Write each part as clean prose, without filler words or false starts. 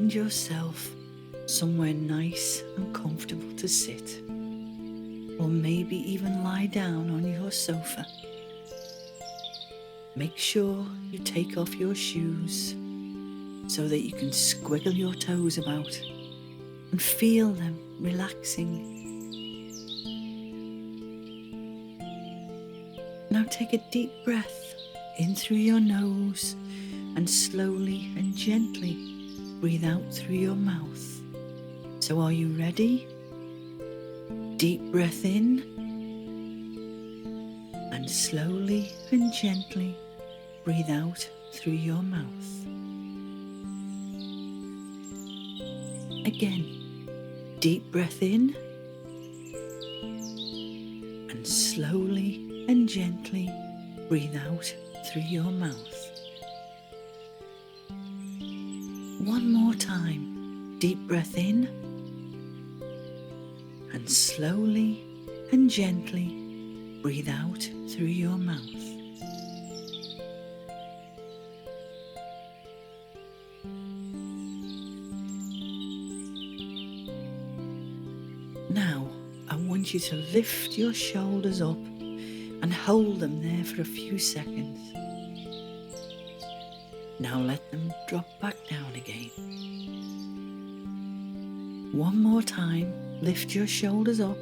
find yourself somewhere nice and comfortable to sit, or maybe even lie down on your sofa. Make sure you take off your shoes so that you can squiggle your toes about and feel them relaxing. Now take a deep breath in through your nose and slowly and gently breathe out through your mouth. So are you ready? Deep breath in and slowly and gently breathe out through your mouth. Again, deep breath in and slowly and gently breathe out through your mouth. One more time, deep breath in and slowly and gently breathe out through your mouth. Now, I want you to lift your shoulders up and hold them there for a few seconds. Now let them drop back down again. One more time, lift your shoulders up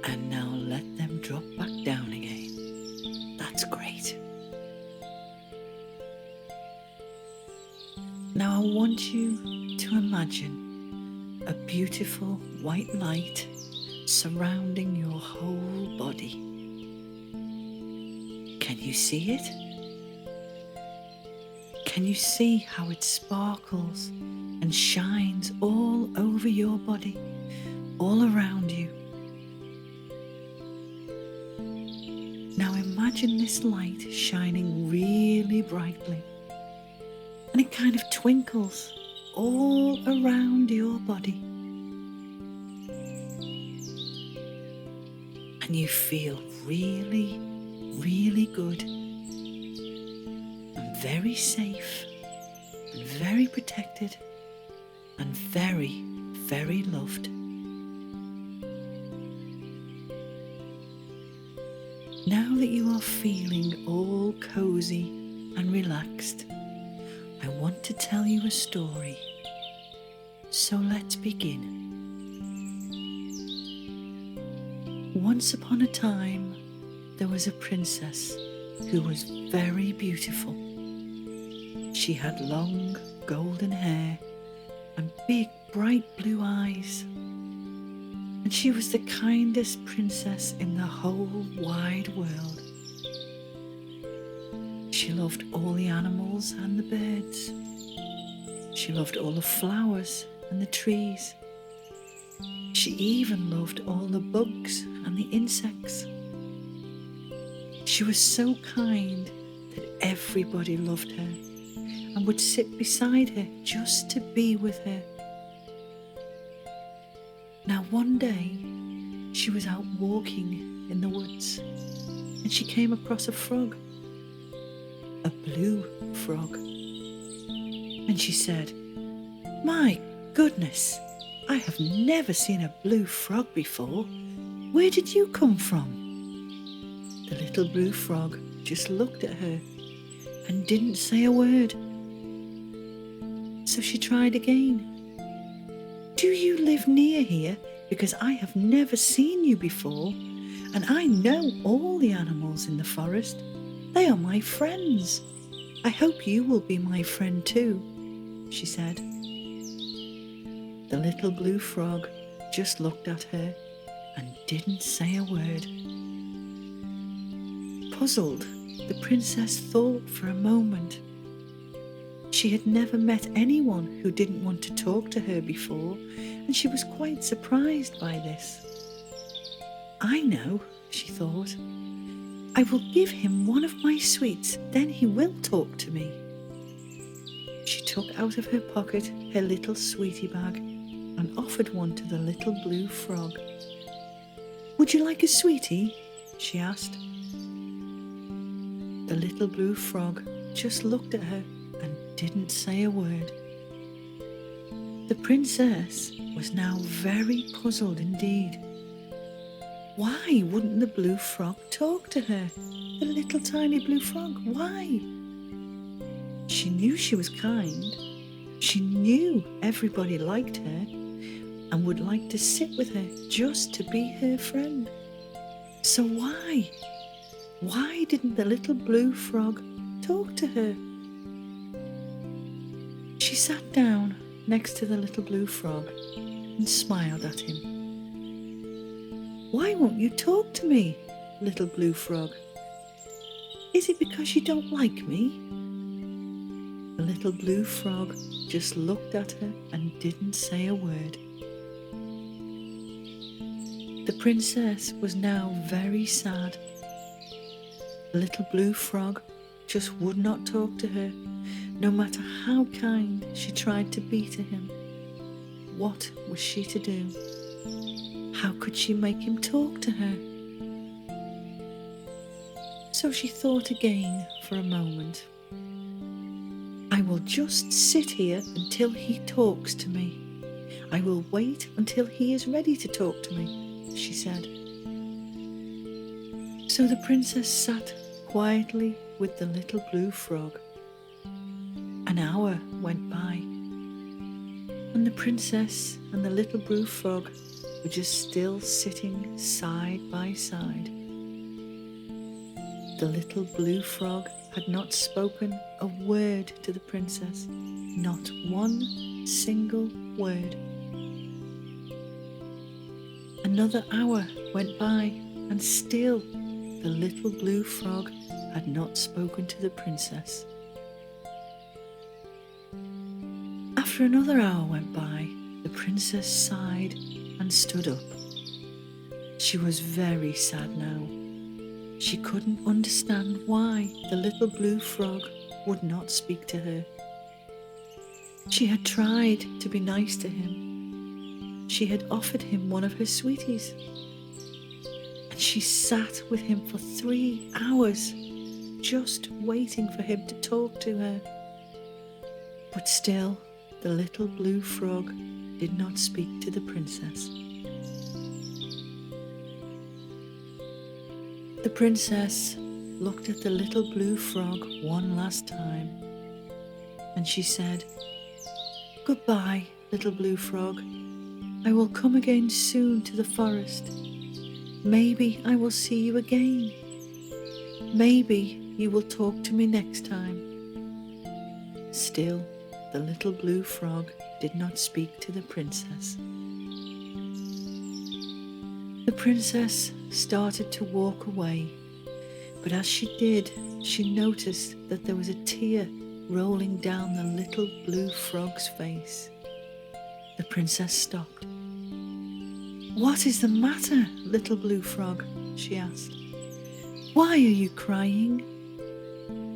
and now let them drop back down again. That's great. Now I want you to imagine a beautiful white light surrounding your whole body. Can you see it? Can you see how it sparkles and shines all over your body, all around you? Now imagine this light shining really brightly, and it kind of twinkles all around your body. And you feel really, really good and very safe and very protected and very, very loved. Now that you are feeling all cozy and relaxed, I want to tell you a story. So let's begin. Once upon a time, there was a princess who was very beautiful. She had long golden hair and big bright blue eyes, and she was the kindest princess in the whole wide world. She loved all the animals and the birds. She loved all the flowers and the trees. She even loved all the bugs and the insects. She was so kind that everybody loved her and would sit beside her just to be with her. Now one day, she was out walking in the woods and she came across a frog, a blue frog. And she said, "My goodness, I have never seen a blue frog before. Where did you come from?" The little blue frog just looked at her and didn't say a word. So she tried again. "Do you live near here? Because I have never seen you before, and I know all the animals in the forest. They are my friends. I hope you will be my friend too," she said. The little blue frog just looked at her and didn't say a word. Puzzled, the princess thought for a moment. She had never met anyone who didn't want to talk to her before, and she was quite surprised by this. "I know," she thought. "I will give him one of my sweets, then he will talk to me." She took out of her pocket her little sweetie bag and offered one to the little blue frog. "Would you like a sweetie?" she asked. The little blue frog just looked at her and didn't say a word. The princess was now very puzzled indeed. Why wouldn't the blue frog talk to her? The little tiny blue frog, why? She knew she was kind. She knew everybody liked her and would like to sit with her just to be her friend. So why? Why didn't the little blue frog talk to her? She sat down next to the little blue frog and smiled at him. Why won't you talk to me, little blue frog? Is it because you don't like me? The little blue frog just looked at her and didn't say a word. The princess was now very sad. The little blue frog just would not talk to her, no matter how kind she tried to be to him. What was she to do? How could she make him talk to her? So she thought again for a moment. I will just sit here until he talks to me. I will wait until he is ready to talk to me, she said. So the princess sat quietly with the little blue frog. An hour went by, and the princess and the little blue frog were just still sitting side by side. The little blue frog had not spoken a word to the princess, not one single word. Another hour went by, and still the little blue frog had not spoken to the princess. After another hour went by, the princess sighed and stood up. She was very sad now. She couldn't understand why the little blue frog would not speak to her. She had tried to be nice to him. She had offered him one of her sweeties. And she sat with him for 3 hours, just waiting for him to talk to her. But still, the little blue frog did not speak to the princess. The princess looked at the little blue frog one last time, and she said, "Goodbye, little blue frog. I will come again soon to the forest. Maybe I will see you again. Maybe you will talk to me next time." Still, the little blue frog did not speak to the princess. The princess started to walk away, but as she did, she noticed that there was a tear rolling down the little blue frog's face. The princess stopped. "What is the matter, little blue frog?" she asked. "Why are you crying?"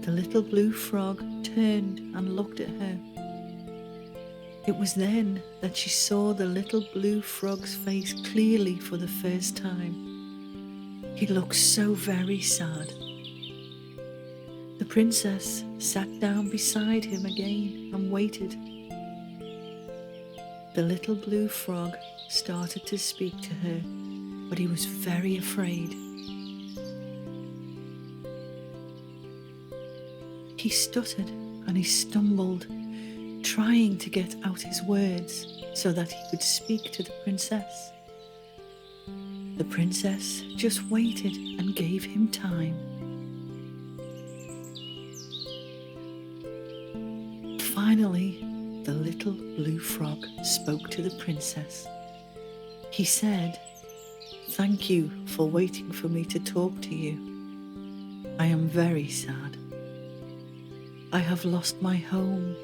The little blue frog turned and looked at her. It was then that she saw the little blue frog's face clearly for the first time. He looked so very sad. The princess sat down beside him again and waited. The little blue frog started to speak to her, but he was very afraid. He stuttered and he stumbled, trying to get out his words so that he could speak to the princess. The princess just waited and gave him time. Finally, the little blue frog spoke to the princess. He said, "Thank you for waiting for me to talk to you. I am very sad. I have lost my home.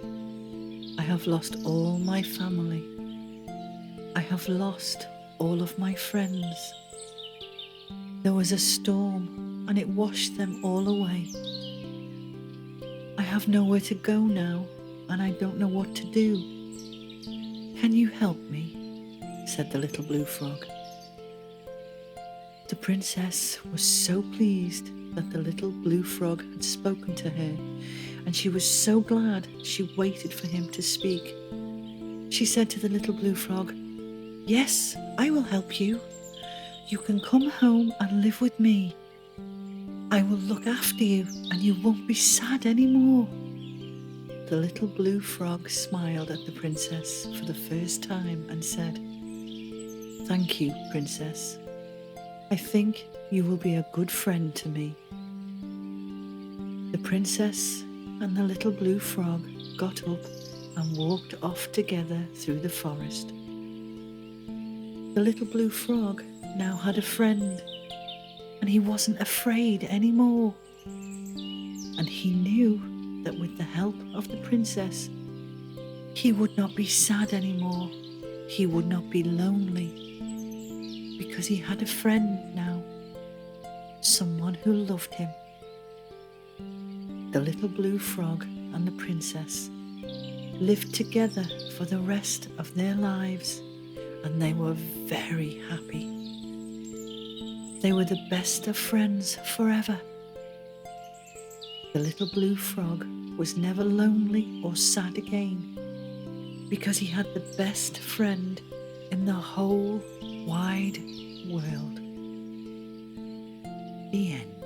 I have lost all my family. I have lost all of my friends. There was a storm and it washed them all away. I have nowhere to go now and I don't know what to do. Can you help me?" said the little blue frog. The princess was so pleased that the little blue frog had spoken to her, and she was so glad she waited for him to speak. She said to the little blue frog, "Yes, I will help you. You can come home and live with me. I will look after you and you won't be sad anymore." The little blue frog smiled at the princess for the first time and said, "Thank you, princess. I think you will be a good friend to me." The princess and the little blue frog got up and walked off together through the forest. The little blue frog now had a friend, and he wasn't afraid anymore. And he knew that with the help of the princess, he would not be sad anymore. He would not be lonely, because he had a friend now, someone who loved him. The little blue frog and the princess lived together for the rest of their lives, and they were very happy. They were the best of friends forever. The little blue frog was never lonely or sad again, because he had the best friend in the whole wide world. The end.